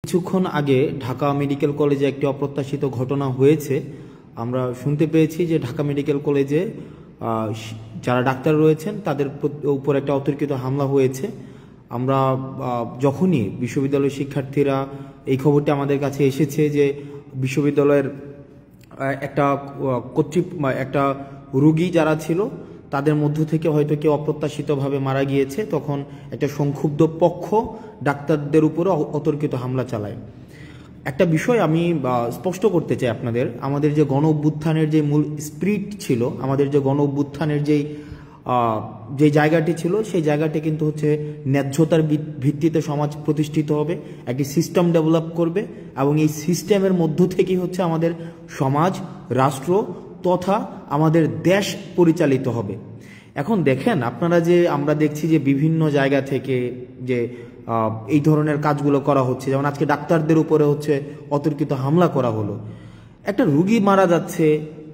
কিছুক্ষণ আগে ঢাকা মেডিকেল কলেজে একটি অপ্রত্যাশিত ঘটনা হয়েছে। আমরা শুনতে পেয়েছি যে ঢাকা মেডিকেল কলেজে যারা ডাক্তার রয়েছেন তাদের উপর একটা অতর্কিত হামলা হয়েছে। আমরা যখনই বিশ্ববিদ্যালয়ের শিক্ষার্থীরা এই খবরটি আমাদের কাছে এসেছে যে বিশ্ববিদ্যালয়ের একটা রোগী যারা ছিল তাদের মধ্য থেকে হয়তো কেউ অপ্রত্যাশিতভাবে মারা গিয়েছে, তখন একটা সংক্ষুব্ধ পক্ষ ডাক্তারদের উপরে অতর্কিত হামলা চালায়। একটা বিষয় আমি স্পষ্ট করতে চাই আপনাদের, আমাদের যে গণ অভ্যুত্থানের যে মূল স্পিরিট ছিল, আমাদের যে গণ অভ্যুত্থানের যে জায়গাটি ছিল, সেই জায়গাটি কিন্তু হচ্ছে ন্যায্যতার ভিত্তিতে সমাজ প্রতিষ্ঠিত হবে, একটি সিস্টেম ডেভেলপ করবে এবং এই সিস্টেমের মধ্য থেকেই হচ্ছে আমাদের সমাজ, রাষ্ট্র তথা আমাদের দেশ পরিচালিত হবে। এখন দেখেন আপনারা, যে আমরা দেখছি যে বিভিন্ন জায়গা থেকে যে এই ধরনের কাজগুলো করা হচ্ছে, যেমন আজকে ডাক্তারদের উপরে হচ্ছে অতর্কিত হামলা করা হলো। একটা রুগী মারা যাচ্ছে,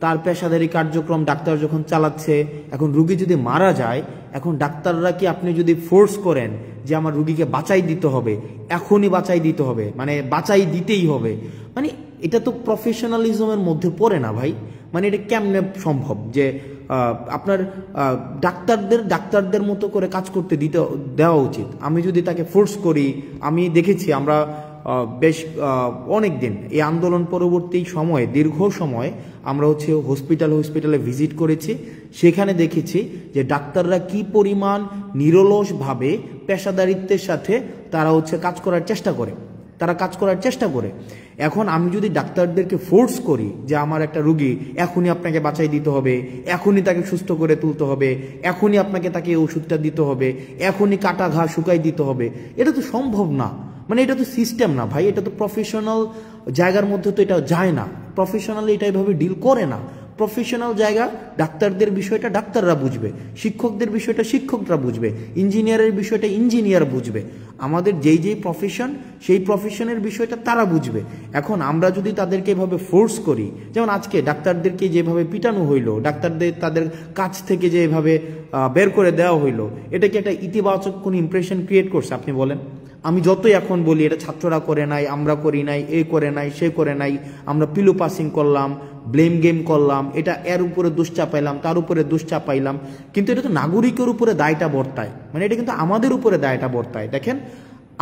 তার পেশাদারি কার্যক্রম ডাক্তার যখন চালাচ্ছে, এখন রুগী যদি মারা যায়, এখন ডাক্তাররা কি আপনি যদি ফোর্স করেন যে আমার রুগীকে বাঁচাই দিতে হবে, এখনই বাঁচাই দিতে হবে, মানে বাঁচাই দিতেই হবে, মানে এটা তো প্রফেশনালিজমের মধ্যে পড়ে না ভাই। মানে এটা কেমনে সম্ভব যে আপনার ডাক্তারদের মতো করে কাজ করতে দেওয়া উচিত। আমি যদি তাকে ফোর্স করি, আমি দেখেছি আমরা বেশ অনেক দিন এই আন্দোলন পরবর্তী সময়ে, দীর্ঘ সময় আমরা হচ্ছে হসপিটালে ভিজিট করেছি, সেখানে দেখেছি যে ডাক্তাররা কি পরিমাণ নিরলসভাবে পেশাদারিত্বের সাথে তারা হচ্ছে কাজ করার চেষ্টা করে। এখন আমি যদি ডাক্তারদেরকে ফোর্স করি যে আমার একটা রুগী এখনই আপনাকে বাঁচাই দিতে হবে, এখনই তাকে সুস্থ করে তুলতে হবে, এখনই আপনাকে তাকে ওষুধটা দিতে হবে, এখনই কাটা ঘা শুকাই দিতে হবে, এটা তো সম্ভব না। মানে এটা তো সিস্টেম না ভাই, এটা তো প্রফেশনাল জায়গার মধ্যে তো এটা যায় না। প্রফেশনালি এটা এভাবে ডিল করে না। প্রফেশনাল জায়গা, ডাক্তারদের বিষয়টা ডাক্তাররা বুঝবে, শিক্ষকদের বিষয়টা শিক্ষকরা বুঝবে, ইঞ্জিনিয়ারের বিষয়টা ইঞ্জিনিয়ার বুঝবে, আমাদের যেই প্রফেশন সেই প্রফেশনের বিষয়টা তারা বুঝবে। এখন আমরা যদি তাদেরকে এভাবে ফোর্স করি, যেমন আজকে ডাক্তারদেরকে যেভাবে পিটানো হইলো, ডাক্তারদের তাদের কাছ থেকে যেভাবে বের করে দেওয়া হইলো, এটা কি একটা ইতিবাচক কোন ইমপ্রেশন ক্রিয়েট করছে আপনি বলেন? আমি যতই এখন বলি এটা ছাত্ররা করে নাই, আমরা করি নাই, এ করে নাই, সে করে নাই, আমরা পিলো পাসিং করলাম, ব্লেম গেম করলাম, এটা এর উপরে দোষ চাপাইলাম, তার উপরে দোষ চাপাইলাম, কিন্তু এটা তো নাগরিকের উপরে দায়টা বর্তায়। মানে এটা কিন্তু আমাদের উপরে দায়টা বর্তায়। দেখেন,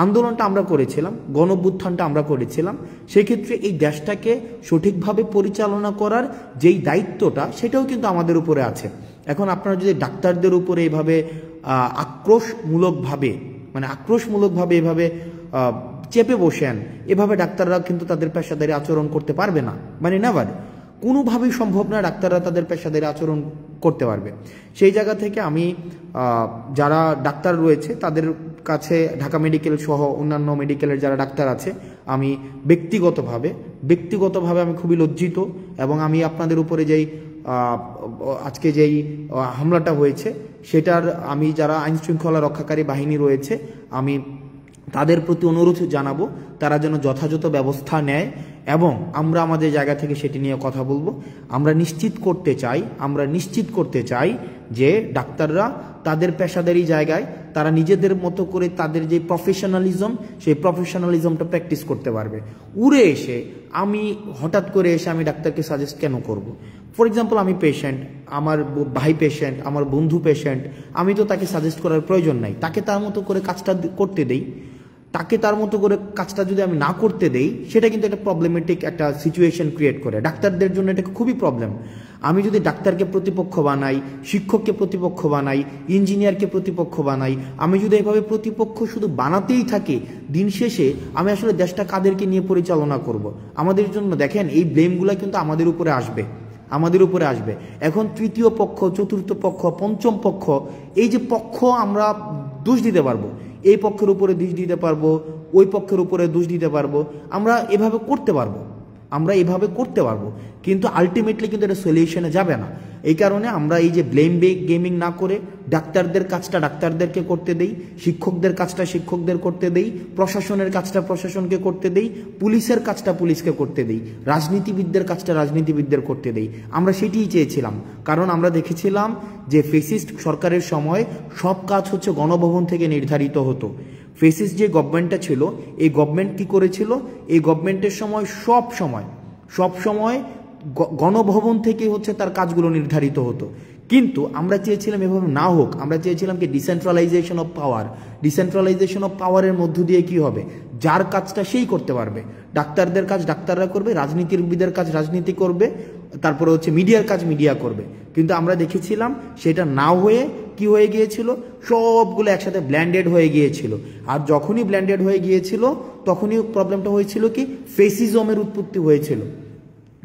আন্দোলনটা আমরা করেছিলাম, গণ অভ্যুত্থানটা আমরা করেছিলাম, সেক্ষেত্রে এই দেশটাকে সঠিকভাবে পরিচালনা করার যেই দায়িত্বটা, সেটাও কিন্তু আমাদের উপরে আছে। এখন আপনারা যদি ডাক্তারদের উপরে এইভাবে আক্রোশমূলকভাবে এভাবে চেপে বসেন, এভাবে ডাক্তাররা কিন্তু তাদের পেশাদারি আচরণ করতে পারবে না। মানে নেভার, কোনোভাবেই সম্ভব না ডাক্তাররা তাদের পেশাদারি আচরণ করতে পারবে। সেই জায়গা থেকে আমি যারা ডাক্তার রয়েছে তাদের কাছে, ঢাকা মেডিকেল সহ অন্যান্য মেডিকেলের যারা ডাক্তার আছে, আমি ব্যক্তিগতভাবে আমি খুবই লজ্জিত, এবং আমি আপনাদের উপরে আজকে যেই হামলাটা হয়েছে সেটার আমি যারা আইনশৃঙ্খলা রক্ষাকারী বাহিনী রয়েছে, আমি তাদের প্রতি অনুরোধ জানাবো তারা যেন যথাযথ ব্যবস্থা নেয়, এবং আমরা আমাদের জায়গা থেকে সেটি নিয়ে কথা বলবো। আমরা নিশ্চিত করতে চাই যে ডাক্তাররা তাদের পেশাদারি জায়গায় তারা নিজেদের মতো করে তাদের যে প্রফেশনালিজম, সেই প্রফেশনালিজমটা প্র্যাকটিস করতে পারবে। হঠাৎ করে এসে আমি ডাক্তারকে সাজেস্ট কেন করব? ফর এক্সাম্পল, আমি পেশেন্ট, আমার ভাই পেশেন্ট, আমার বন্ধু পেশেন্ট, আমি তো তাকে সাজেস্ট করার প্রয়োজন নাই। তাকে তার মতো করে কাজটা করতে দেই। তাকে তার মতো করে কাজটা যদি আমি না করতে দেই, সেটা কিন্তু একটা প্রবলেমেটিক একটা সিচুয়েশন ক্রিয়েট করে ডাক্তারদের জন্য। এটা খুবই প্রবলেম। আমি যদি ডাক্তারকে প্রতিপক্ষ বানাই, শিক্ষককে প্রতিপক্ষ বানাই, ইঞ্জিনিয়ারকে প্রতিপক্ষ বানাই, আমি যদি এভাবে প্রতিপক্ষ শুধু বানাতেই থাকি, দিন শেষে আমি আসলে দেশটা কাদেরকে নিয়ে পরিচালনা করব? আমাদের জন্য দেখেন, এই ব্লেমগুলো কিন্তু আমাদের উপরে আসবে। এখন তৃতীয় পক্ষ, চতুর্থ পক্ষ, পঞ্চম পক্ষ, এই যে পক্ষ আমরা দোষ দিতে পারবো, এই পক্ষের উপরে দোষ দিতে পারবো, ওই পক্ষের উপরে দোষ দিতে পারবো, আমরা এভাবে করতে পারবো, কিন্তু আলটিমেটলি কিন্তু এটা সলিউশনে যাবে না। এই কারণে আমরা এই যে ব্লেম গেমিং না করে ডাক্তারদের কাজটা ডাক্তারদেরকে করতে দেই, শিক্ষকদের কাজটা শিক্ষকদের করতে দেই, প্রশাসনের কাজটা প্রশাসনকে করতে দেই, পুলিশের কাজটা পুলিশকে করতে দেই, রাজনীতিবিদদের কাজটা রাজনীতিবিদদের করতে দেই। আমরা সেটিই চেয়েছিলাম, কারণ আমরা দেখেছিলাম যে ফ্যাসিস্ট সরকারের সময় সব কাজ হচ্ছে গণভবন থেকে নির্ধারিত হতো। ফেসিস যে গভর্নমেন্টটা ছিল, এই গভর্নমেন্ট কি করেছিল, এই গভর্নমেন্টের সময় সব সময় গণভবন থেকে হচ্ছে তার কাজগুলো নির্ধারিত হতো। কিন্তু আমরা চেয়েছিলাম এভাবে না হোক, আমরা চেয়েছিলাম কি ডিসেন্ট্রালাইজেশন অফ পাওয়ারের মধ্য দিয়ে কি হবে, যার কাজটা সেই করতে পারবে। ডাক্তারদের কাজ ডাক্তাররা করবে, রাজনীতিবিদের কাজ রাজনীতি করবে, তারপরে হচ্ছে মিডিয়ার কাজ মিডিয়া করবে। কিন্তু আমরা দেখেছিলাম সেটা না হয়ে কি হয়ে গিয়েছিল, সবগুলো একসাথে ব্ল্যান্ডেড হয়ে গিয়েছিল। আর যখনই ব্ল্যান্ডেড হয়ে গিয়েছিল তখনই প্রবলেমটা হয়েছিল কি, ফেসিজমের উৎপত্তি হয়েছিল।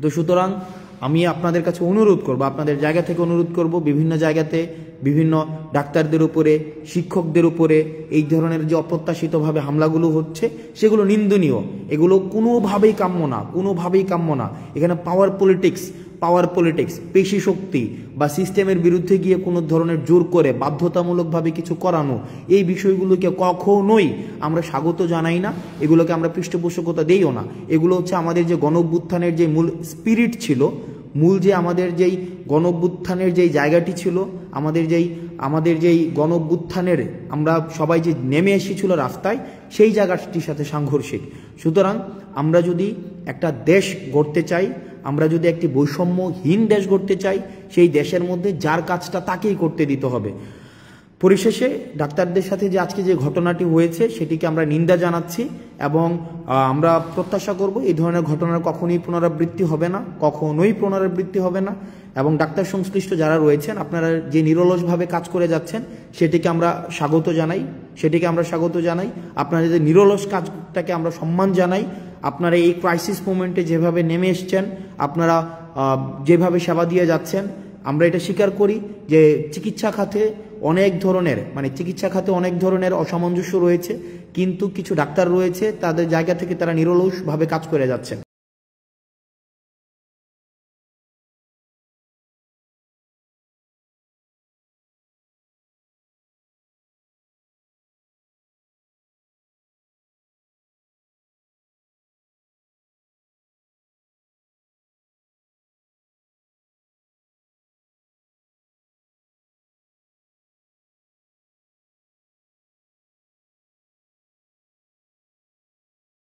তো সুতরাং আমি আপনাদের কাছে অনুরোধ করব, আপনাদের জায়গা থেকে অনুরোধ করব, বিভিন্ন জায়গাতে বিভিন্ন ডাক্তারদের উপরে, শিক্ষকদের উপরে এই ধরনের যে অপ্রত্যাশিতভাবে হামলাগুলো হচ্ছে সেগুলো নিন্দনীয়, এগুলো কোনোভাবেই কাম্য না। এখানে পাওয়ার পলিটিক্স, পেশি শক্তি বা সিস্টেমের বিরুদ্ধে গিয়ে কোনো ধরনের জোর করে বাধ্যতামূলকভাবে কিছু করানো, এই বিষয়গুলোকে কখনোই আমরা স্বাগত জানাই না, এগুলোকে আমরা পৃষ্ঠপোষকতা দেইও না। এগুলো হচ্ছে আমাদের যে গণঅভ্যুত্থানের যে মূল স্পিরিট ছিল, আমাদের যেই গণঅভ্যুত্থানের যেই জায়গাটি ছিল, আমাদের যেই গণঅভ্যুত্থানের আমরা সবাই যে নেমে এসেছিল রাস্তায়, সেই জায়গাটির সাথে সাংঘর্ষিক। সুতরাং আমরা যদি একটা দেশ গড়তে চাই, আমরা যদি একটি বৈষম্যহীন দেশ গড়তে চাই, সেই দেশের মধ্যে যার কাজটা তাকেই করতে দিতে হবে। পরিশেষে ডাক্তারদের সাথে যে আজকে যে ঘটনাটি হয়েছে সেটিকে আমরা নিন্দা জানাচ্ছি এবং আমরা প্রত্যাশা করব এই ধরনের ঘটনার কখনোই পুনরাবৃত্তি হবে না। এবং ডাক্তার সংশ্লিষ্ট যারা রয়েছেন, আপনারা যে নিরলসভাবে কাজ করে যাচ্ছেন সেটিকে আমরা স্বাগত জানাই। আপনারা যে নিরলস কাজটাকে আমরা সম্মান জানাই। আপনারা এই ক্রাইসিস মোমেন্টে যেভাবে নেমে এসছেন, আপনারা যেভাবে সেবা দিয়ে যাচ্ছেন, আমরা এটা স্বীকার করি যে চিকিৎসা খাতে অনেক ধরনের অসামঞ্জস্য রয়েছে, কিন্তু কিছু ডাক্তার রয়েছে তাদের জায়গা থেকে তারা নিরলসভাবে কাজ করে যাচ্ছেন।